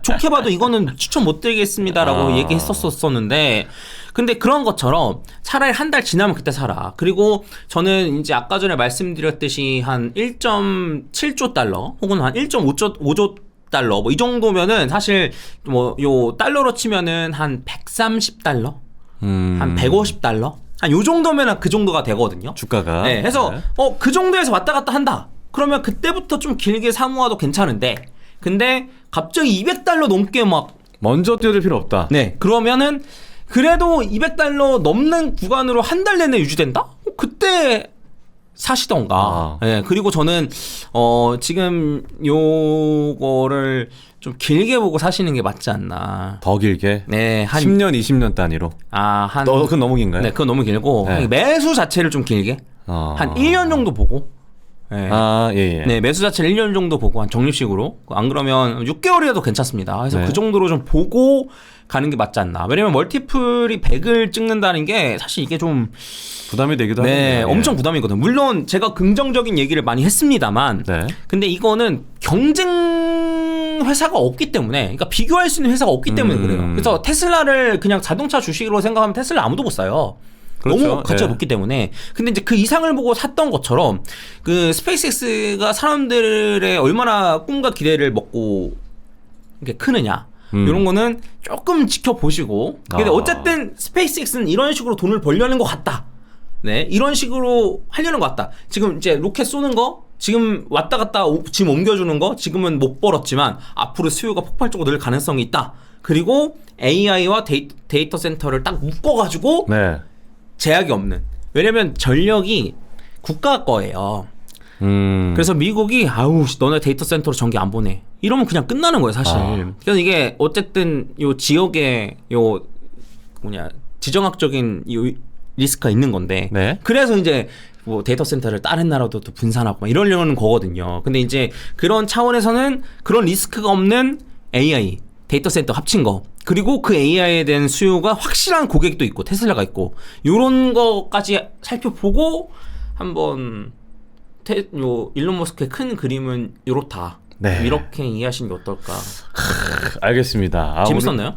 좋게 봐도 이거는 추천 못 드리겠습니다라고 얘기했었었는데, 근데 그런 것처럼 차라리 한 달 지나면 그때 사라. 그리고 저는 이제 아까 전에 말씀드렸듯이 한 1.7조 달러 혹은 한 1.5조 달러 뭐 이 정도면은 사실 뭐 요 달러로 치면은 한 130달러, 한 150달러, 한 요 정도면은 그 정도가 되거든요. 주가가. 네, 해서 그 정도에서 왔다 갔다 한다. 그러면 그때부터 좀 길게 사모아도 괜찮은데, 근데 갑자기 200달러 넘게 막 먼저 뛰어들 필요 없다. 네, 그러면은 그래도 200달러 넘는 구간으로 한 달 내내 유지된다? 그때 사시던가. 네, 그리고 저는 지금 요거를 좀 길게 보고 사시는 게 맞지 않나. 더 길게? 네, 한 10년, 20년 단위로. 그건 너무 긴가요? 네, 그건 너무 길고 네. 매수 자체를 좀 길게 한 1년 정도 보고. 네. 예. 네, 매수 자체를 1년 정도 보고 한 적립식으로. 안 그러면 6개월이라도 괜찮습니다. 그래서 네. 그 정도로 좀 보고 가는 게 맞지 않나. 왜냐면 멀티플이 100을 찍는다는 게 사실 이게 좀 부담이 되기도 하네요. 네, 엄청 부담이거든요. 물론 제가 긍정적인 얘기를 많이 했습니다만, 네. 근데 이거는 경쟁 회사가 없기 때문에, 그러니까 비교할 수 있는 회사가 없기 때문에 그래요. 그래서 테슬라를 그냥 자동차 주식으로 생각하면 테슬라 아무도 못 사요. 그렇죠. 너무 가치가 네. 높기 때문에. 근데 이제 그 이상을 보고 샀던 것처럼 그 스페이스X가 사람들의 얼마나 꿈과 기대를 먹고 이렇게 크느냐. 이런 거는 조금 지켜보시고. 근데 어쨌든 스페이스X는 이런 식으로 돈을 벌려는 것 같다. 네, 이런 식으로 하려는 것 같다. 지금 이제 로켓 쏘는 거, 지금 왔다 갔다 짐 옮겨주는 거, 지금은 못 벌었지만 앞으로 수요가 폭발적으로 늘 가능성이 있다. 그리고 AI와 데이터 센터를 딱 묶어가지고 네. 제약이 없는. 왜냐면 전력이 국가 거예요. 그래서 미국이 너네 데이터 센터로 전기 안 보내. 이러면 그냥 끝나는 거예요, 사실. 그래서 이게 어쨌든 요 지역의 지정학적인 리스크가 있는 건데 네. 그래서 이제 뭐 데이터 센터를 다른 나라도 또 분산하고 막 이러려는 거거든요. 근데 이제 그런 차원에서는 그런 리스크가 없는 AI 데이터 센터 합친 거 그리고 그 AI에 대한 수요가 확실한 고객도 있고 테슬라가 있고 요런 거까지 살펴보고 한번 일론 머스크의 큰 그림은 요렇다. 네. 이렇게 이해하시는 게 어떨까? 알겠습니다. 재밌었나요?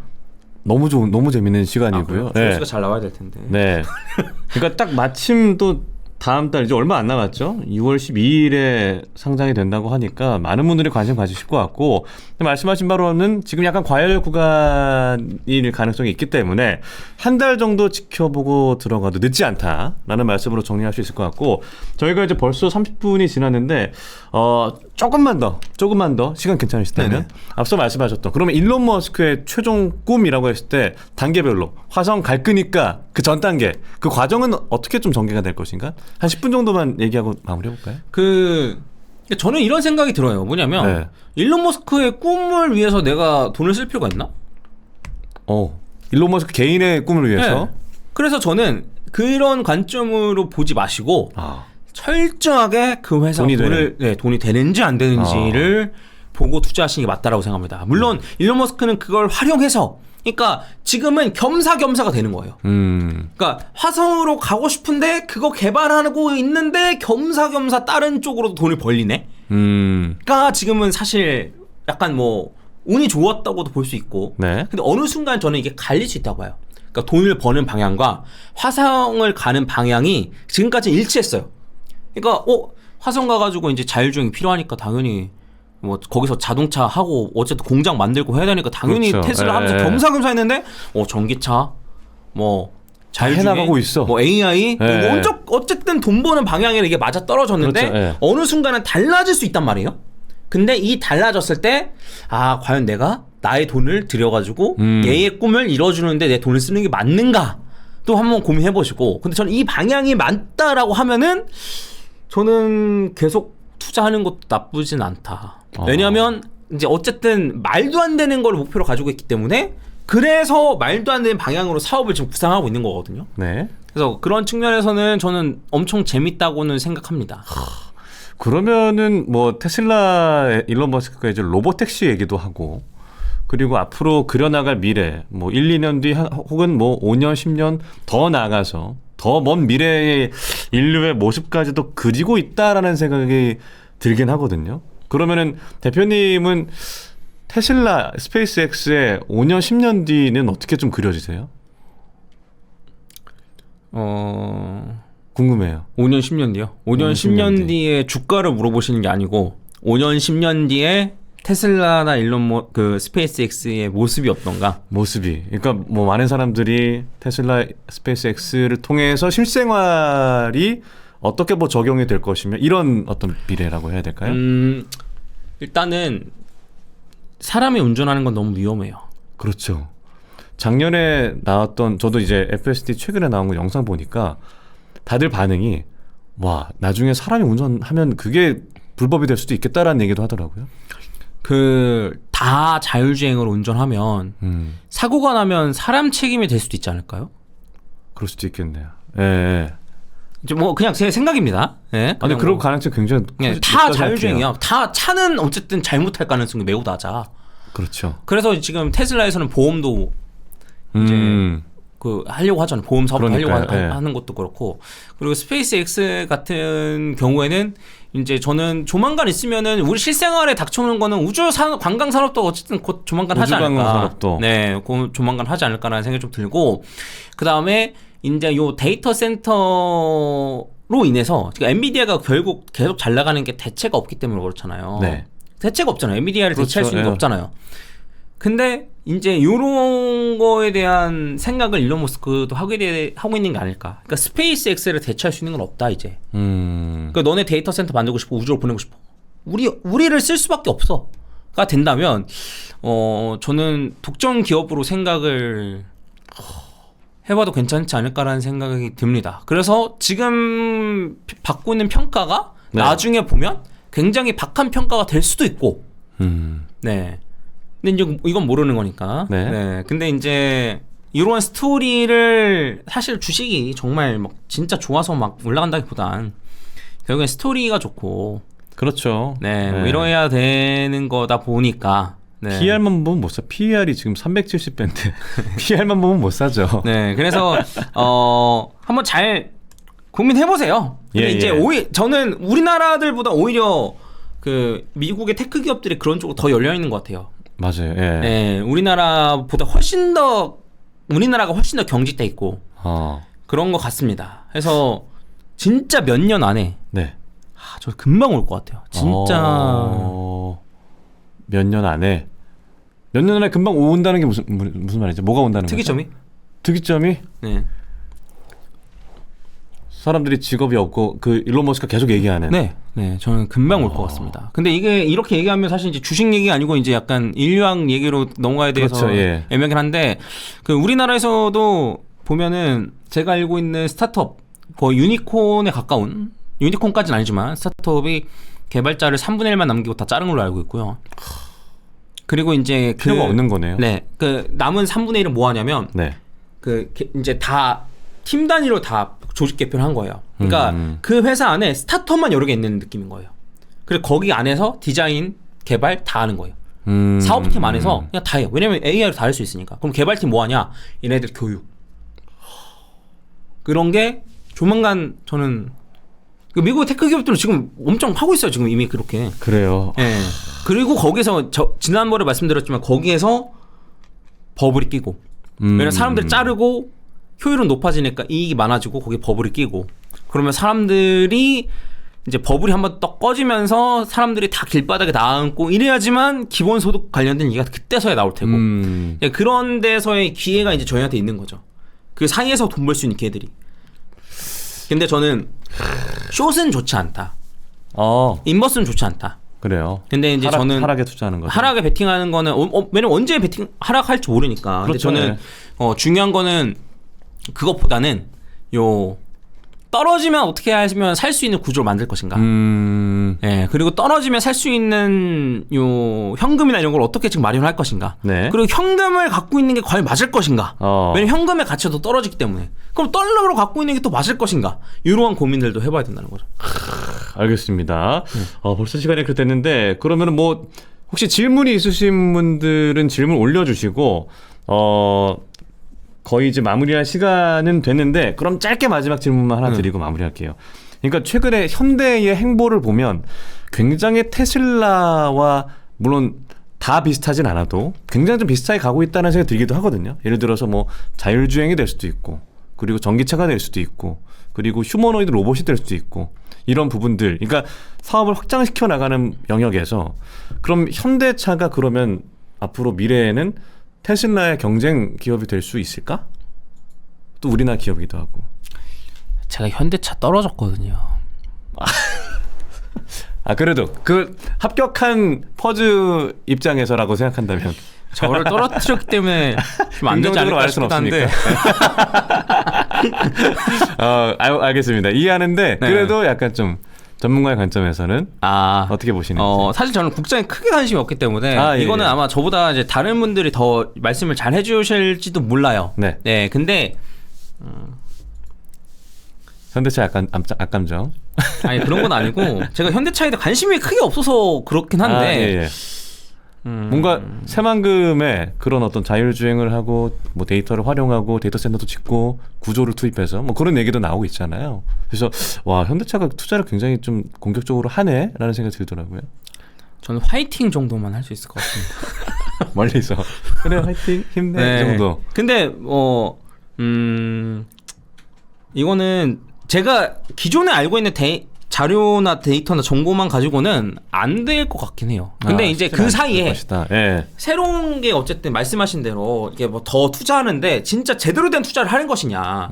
너무 재밌는 시간이고요. 조회수가 잘 나와야 될 텐데. 네. 그러니까 딱 마침 또 다음 달 이제 얼마 안 남았죠. 6월 12일에 상장이 된다고 하니까 많은 분들이 관심 가지실 것 같고 말씀하신 바로는 지금 약간 과열 구간일 가능성이 있기 때문에 한 달 정도 지켜보고 들어가도 늦지 않다라는 말씀으로 정리할 수 있을 것 같고 저희가 이제 벌써 30분이 지났는데 조금만 더 시간 괜찮으시다면 네네. 앞서 말씀하셨던 그러면 일론 머스크의 최종 꿈이라고 했을 때 단계별로 화성 갈 거니까 그 전 단계 그 과정은 어떻게 좀 전개가 될 것인가? 한 10분 정도만 얘기하고 마무리해볼까요? 저는 이런 생각이 들어요. 뭐냐면 네. 일론 머스크의 꿈을 위해서 내가 돈을 쓸 필요가 있나? 일론 머스크 개인의 꿈을 위해서. 네. 그래서 저는 그런 관점으로 보지 마시고 철저하게 그 회사 돈이 되는지 안 되는지를 보고 투자하시는 게 맞다라고 생각합니다. 물론 일론 머스크는 그걸 활용해서 그러니까 지금은 겸사겸사가 되는 거예요. 그러니까 화성으로 가고 싶은데 그거 개발하고 있는데 겸사겸사 다른 쪽으로도 돈을 벌리네. 그러니까 지금은 사실 약간 뭐 운이 좋았다고도 볼 수 있고. 네. 근데 어느 순간 저는 이게 갈릴 수 있다고 봐요. 그러니까 돈을 버는 방향과 화성을 가는 방향이 지금까지 일치했어요. 그러니까 화성 가가지고 이제 자율주행이 필요하니까 당연히 뭐 거기서 자동차 하고 어쨌든 공장 만들고 해야 되니까 당연히 그렇죠. 테슬라 하면서 겸사겸사 했는데 전기차 뭐 자율주행 해나가고 있어. 뭐 AI 네. 뭐 어쨌든 돈 버는 방향에 이게 맞아 떨어졌는데 그렇죠. 네. 어느 순간은 달라질 수 있단 말이에요. 근데 이 달라졌을 때 과연 내가 나의 돈을 들여가지고 얘의 꿈을 이뤄주는데 내 돈을 쓰는 게 맞는가 또 한번 고민해 보시고 근데 저는 이 방향이 맞다라고 하면은 저는 계속 투자하는 것도 나쁘진 않다. 왜냐하면 이제 어쨌든 말도 안 되는 걸 목표로 가지고 있기 때문에 그래서 말도 안 되는 방향으로 사업을 지금 구상하고 있는 거거든요. 네. 그래서 그런 측면에서는 저는 엄청 재밌다고는 생각합니다. 그러면은 뭐 테슬라 일론 머스크가 이제 로보택시 얘기도 하고 그리고 앞으로 그려나갈 미래 뭐 1, 2년 뒤 혹은 뭐 5년, 10년 더 나아가서 더 먼 미래의 인류의 모습까지도 그리고 있다라는 생각이 들긴 하거든요. 그러면은 대표님은 테슬라, 스페이스X의 5년, 10년 뒤는 어떻게 좀 그려지세요? 궁금해요. 5년, 10년 뒤요? 5년, 10년 뒤에 주가를 물어보시는 게 아니고 5년, 10년 뒤에 테슬라나 스페이스X의 모습이 어떤가? 모습이. 그러니까 뭐 많은 사람들이 테슬라, 스페이스X를 통해서 실생활이 어떻게 뭐 적용이 될 것이며 이런 어떤 미래라고 해야 될까요? 일단은 사람이 운전하는 건 너무 위험해요. 그렇죠. 작년에 나왔던 저도 이제 FSD 최근에 나온 거 영상 보니까 다들 반응이 와 나중에 사람이 운전하면 그게 불법이 될 수도 있겠다라는 얘기도 하더라고요. 다 자율주행으로 운전하면 사고가 나면 사람 책임이 될 수도 있지 않을까요? 그럴 수도 있겠네요. 예. 뭐 그냥 제 생각입니다. 예. 아니 그럴 가능성이 굉장히 다 자율주행이야. 다 차는 어쨌든 잘못할 가능성이 매우 낮아. 그렇죠. 그래서 지금 테슬라에서는 보험도 이제 하려고 하잖아요. 보험 사업도 하려고 하는 것도 그렇고 그리고 스페이스X 같은 경우에는 이제 저는 조만간 있으면은 우리 실생활에 닥쳐오는 거는 관광 산업도 어쨌든 곧 조만간 하지 않을까. 산업도. 네, 조만간 하지 않을까라는 생각이 좀 들고 그 다음에 이제 요 데이터 센터로 인해서 엔비디아가 결국 계속 잘 나가는 게 대체가 없기 때문에 그렇잖아요. 네. 대체가 없잖아요. 엔비디아를 그렇죠. 대체할 수 있는 게 없잖아요. 근데 이제 요런 거에 대한 생각을 일론 머스크도 하고 있는 게 아닐까. 그러니까 스페이스X를 대체할 수 있는 건 없다 이제. 그러니까 너네 데이터 센터 만들고 싶고 우주로 보내고 싶어. 우리를 쓸 수밖에 없어가 된다면 저는 독점 기업으로 생각을 해봐도 괜찮지 않을까라는 생각이 듭니다. 그래서 지금 받고 있는 평가가 네. 나중에 보면 굉장히 박한 평가가 될 수도 있고. 네. 근데 이제 이건 모르는 거니까. 네. 네. 근데 이제 이런 스토리를 사실 주식이 정말 막 진짜 좋아서 막 올라간다기보단 결국엔 스토리가 좋고 그렇죠. 네, 뭐 이래야 되는 거다 보니까 네. PR만 보면 못 사. PR이 지금 370배인데 PR만 보면 못 사죠. 네, 그래서 한번 잘 고민해 보세요. 근데 예, 이제 예. 저는 우리나라들보다 오히려 그 미국의 테크 기업들이 그런 쪽으로 더 열려 있는 것 같아요. 맞아요. 예. 네, 우리나라가 훨씬 더 경직돼 있고 그런 것 같습니다. 그래서 진짜 몇 년 안에 네. 저 금방 올 것 같아요. 진짜 몇 년 안에 금방 온다는 게 무슨 말이죠? 뭐가 온다는 거죠? 특이점이? 특이점이 네. 사람들이 직업이 없고 그 일론 머스크가 계속 얘기하는. 네, 저는 금방 올 것 같습니다. 근데 이게 이렇게 얘기하면 사실 이제 주식 얘기 아니고 이제 약간 인류학 얘기로 넘어가야 돼서 그렇죠, 예. 애매하긴 한데 그 우리나라에서도 보면은 제가 알고 있는 스타트업 거의 유니콘에 가까운 유니콘까지는 아니지만 스타트업이 개발자를 3분의 1만 남기고 다 자른 걸로 알고 있고요. 그리고 이제 필요가 없는 거네요. 네, 그 남은 3분의 1은 뭐 하냐면 네. 이제 다 팀 단위로 다 조직 개편을 한 거예요. 그러니까 그 회사 안에 스타트업만 여러 개 있는 느낌인 거예요. 그리고 거기 안에서 디자인, 개발 다 하는 거예요. 사업팀 안에서 그냥 다 해요. 왜냐면 AI로 다 할 수 있으니까. 그럼 개발팀 뭐 하냐? 얘네들 교육. 그런 게 조만간 저는 미국의 테크 기업들은 지금 엄청 하고 있어요. 지금 이미 그렇게. 그래요. 예. 그리고 거기서 지난번에 말씀드렸지만 거기에서 버블이 끼고 왜냐면 사람들 자르고 효율은 높아지니까 이익이 많아지고 거기에 버블이 끼고 그러면 사람들이 이제 버블이 한번 떡 꺼지면서 사람들이 다 길바닥에 나앉고 이래야지만 기본소득 관련된 얘기가 그때서야 나올 테고 그런 데서의 기회가 이제 저희한테 있는 거죠. 그 사이에서 돈 벌 수 있는 기회들이. 근데 저는 숏은 좋지 않다. 인버스는 좋지 않다. 그래요. 근데 이제 저는 하락에 투자하는 거죠. 하락에 베팅하는 거는 왜냐면 언제 하락할지 모르니까. 그렇죠. 근데 저는 중요한 거는 그것보다는 떨어지면 어떻게 하면 살 수 있는 구조를 만들 것인가. 예, 그리고 떨어지면 살 수 있는 현금이나 이런 걸 어떻게 지금 마련할 것인가. 네. 그리고 현금을 갖고 있는 게 과연 맞을 것인가. 왜냐면 현금의 가치가 더 떨어지기 때문에. 그럼 달러로 갖고 있는 게 또 맞을 것인가. 이러한 고민들도 해봐야 된다는 거죠. 알겠습니다. 벌써 시간이 그렇게 됐는데 그러면은 뭐 혹시 질문이 있으신 분들은 질문 올려주시고 거의 이제 마무리할 시간은 됐는데 그럼 짧게 마지막 질문만 하나 드리고 마무리할게요. 그러니까 최근에 현대의 행보를 보면 굉장히 테슬라와 물론 다 비슷하진 않아도 굉장히 좀 비슷하게 가고 있다는 생각이 들기도 하거든요. 예를 들어서 뭐 자율주행이 될 수도 있고 그리고 전기차가 될 수도 있고 그리고 휴머노이드 로봇이 될 수도 있고 이런 부분들 그러니까 사업을 확장시켜 나가는 영역에서 그럼 현대차가 그러면 앞으로 미래에는 테슬라의 경쟁 기업이 될 수 있을까? 또 우리나라 기업이기도 하고. 제가 현대차 떨어졌거든요. 그래도 그 합격한 퍼즈 입장에서라고 생각한다면 저를 떨어뜨렸기 때문에 좀 안 되지 않을까 싶긴 한데. 알겠습니다. 이해하는데 그래도 약간 좀 전문가의 관점에서는 어떻게 보시는지. 사실 저는 국장에 크게 관심이 없기 때문에 이거는 예. 아마 저보다 이제 다른 분들이 더 말씀을 잘 해주실지도 몰라요. 네. 근데 현대차 약간 악감정. 아니 그런 건 아니고 제가 현대차에 대해 관심이 크게 없어서 그렇긴 한데. 예. 뭔가 새만금의 그런 어떤 자율주행을 하고 뭐 데이터를 활용하고 데이터 센터도 짓고 구조를 투입해서 뭐 그런 얘기도 나오고 있잖아요. 그래서 와 현대차가 투자를 굉장히 좀 공격적으로 하네라는 생각이 들더라고요. 저는 화이팅 정도만 할 수 있을 것 같습니다. 멀리서 그래 화이팅 힘내 정도. 근데 이거는 제가 기존에 알고 있는 자료나 데이터나 정보만 가지고는 안 될 것 같긴 해요. 근데 이제 그 사이에 새로운 게 어쨌든 말씀하신 대로 이게 뭐 더 투자하는데 진짜 제대로 된 투자를 하는 것이냐.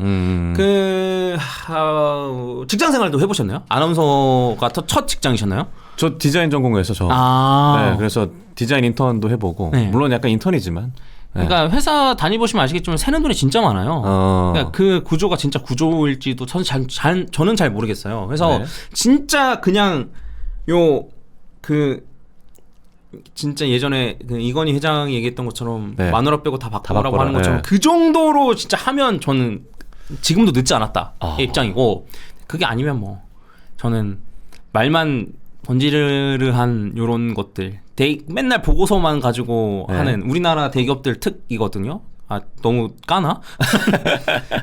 직장 생활도 해보셨나요? 아나운서가 첫 직장이셨나요? 저 디자인 전공해서 네, 그래서 디자인 인턴도 해보고 물론 약간 인턴이지만. 그러니까 회사 다니보시면 아시겠지만 새는 돈이 진짜 많아요. 그러니까 그 구조가 진짜 구조일지도 저는 잘 모르겠어요. 그래서 진짜 그냥 진짜 예전에 그 이건희 회장이 얘기했던 것처럼 네. 마누라 빼고 다 바꾸라고 바꿔라. 하는 것처럼 네. 그 정도로 진짜 하면 저는 지금도 늦지 않았다 아. 입장이고 그게 아니면 뭐 저는 말만 번지르르한 요런 것들 맨날 보고서만 가지고 네. 하는 우리나라 대기업들 특이거든요. 아 너무 까나?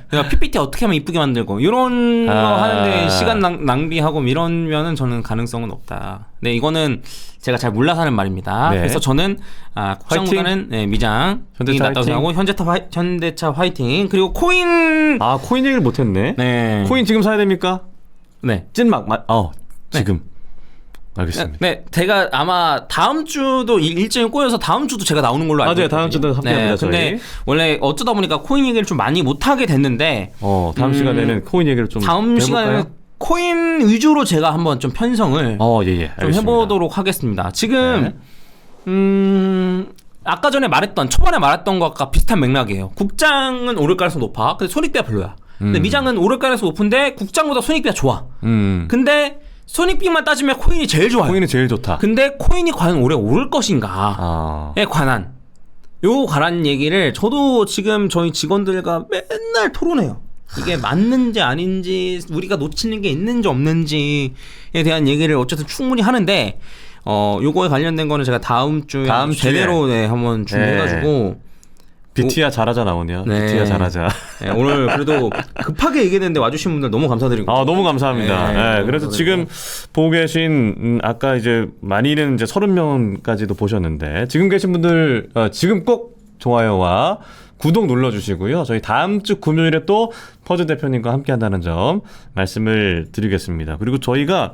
그러니까 PPT 어떻게 하면 이쁘게 만들고 이런 거 하는데 시간 낭비하고 이러면은 저는 가능성은 없다. 네 이거는 제가 잘 몰라서 하는 말입니다. 네. 그래서 저는 국장보다는 네, 미장이 현대차 낫다고 생각하고 현대차 화이팅. 그리고 코인 아 코인 얘기를 못했네. 네. 코인 지금 사야 됩니까? 네. 찐막 지금 알겠습니다. 네, 제가 아마 다음 주도 일정이 꼬여서 다음 주도 제가 나오는 걸로 알고 맞아요. 있거든요. 다음 주도 함께합니다. 네, 근데 저희. 원래 어쩌다 보니까 코인 얘기를 좀 많이 못 하게 됐는데 다음 시간에는 코인 얘기를 좀 다음 해볼까요? 시간에는 코인 위주로 제가 한번 좀 편성을 예예. 좀 해보도록 하겠습니다. 지금 아까 전에 초반에 말했던 것과 비슷한 맥락이에요. 국장은 오를 가능성이 높아. 근데 손익비가 별로야. 근데 미장은 오를 가능성이 높은데 국장보다 손익비가 좋아. 근데 손익비만 따지면 코인이 제일 좋아요. 코인이 제일 좋다. 근데 코인이 과연 올해 오를 것인가에 관한 얘기를 저도 지금 저희 직원들과 맨날 토론해요. 이게 맞는지 아닌지 우리가 놓치는 게 있는지 없는지에 대한 얘기를 어쨌든 충분히 하는데 요거에 관련된 거는 제가 다음 주에 제대로 한번 준비해가지고 비티야 잘하자 나오네요. 네. 비티야 잘하자. 네, 오늘 그래도 급하게 얘기했는데 와주신 분들 너무 감사드리고 너무 감사합니다. 네, 그래서 지금 보고 계신 아까 이제 많이는 이제 30명까지도 보셨는데 지금 계신 분들 지금 꼭 좋아요와 구독 눌러주시고요. 저희 다음 주 금요일에 또 퍼즈 대표님과 함께한다는 점 말씀을 드리겠습니다. 그리고 저희가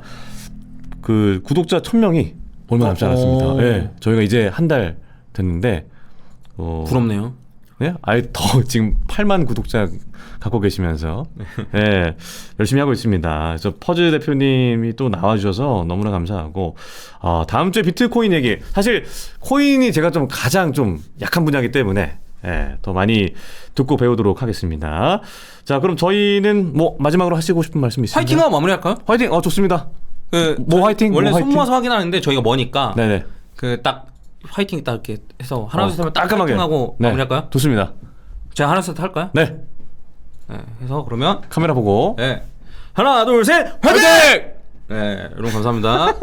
그 구독자 1000명이 얼마 남지 않았습니다. 네, 저희가 이제 한 달 됐는데 부럽네요. 네? 아예 더 지금 8만 구독자 갖고 계시면서 네, 열심히 하고 있습니다. 그래서 퍼즈 대표님이 또 나와주셔서 너무나 감사하고 다음 주에 비트코인 얘기 사실 코인이 제가 좀 가장 좀 약한 분야이기 때문에 더 많이 듣고 배우도록 하겠습니다. 자 그럼 저희는 뭐 마지막으로 하시고 싶은 말씀 있으신가요? 화이팅하고 마무리할까요? 화이팅! 좋습니다. 화이팅? 원래 화이팅? 손 모아서 확인하는데 저희가 뭐니까 네네. 그 딱 화이팅 딱 이렇게 해서 하나 둘 셋 하면 딱 깔끔하게 화이팅하고 마무리할까요? 좋습니다. 제가 하나 둘 셋 할까요? 네. 해서 그러면 카메라 보고 하나 둘 셋 화이팅! 네 여러분 감사합니다.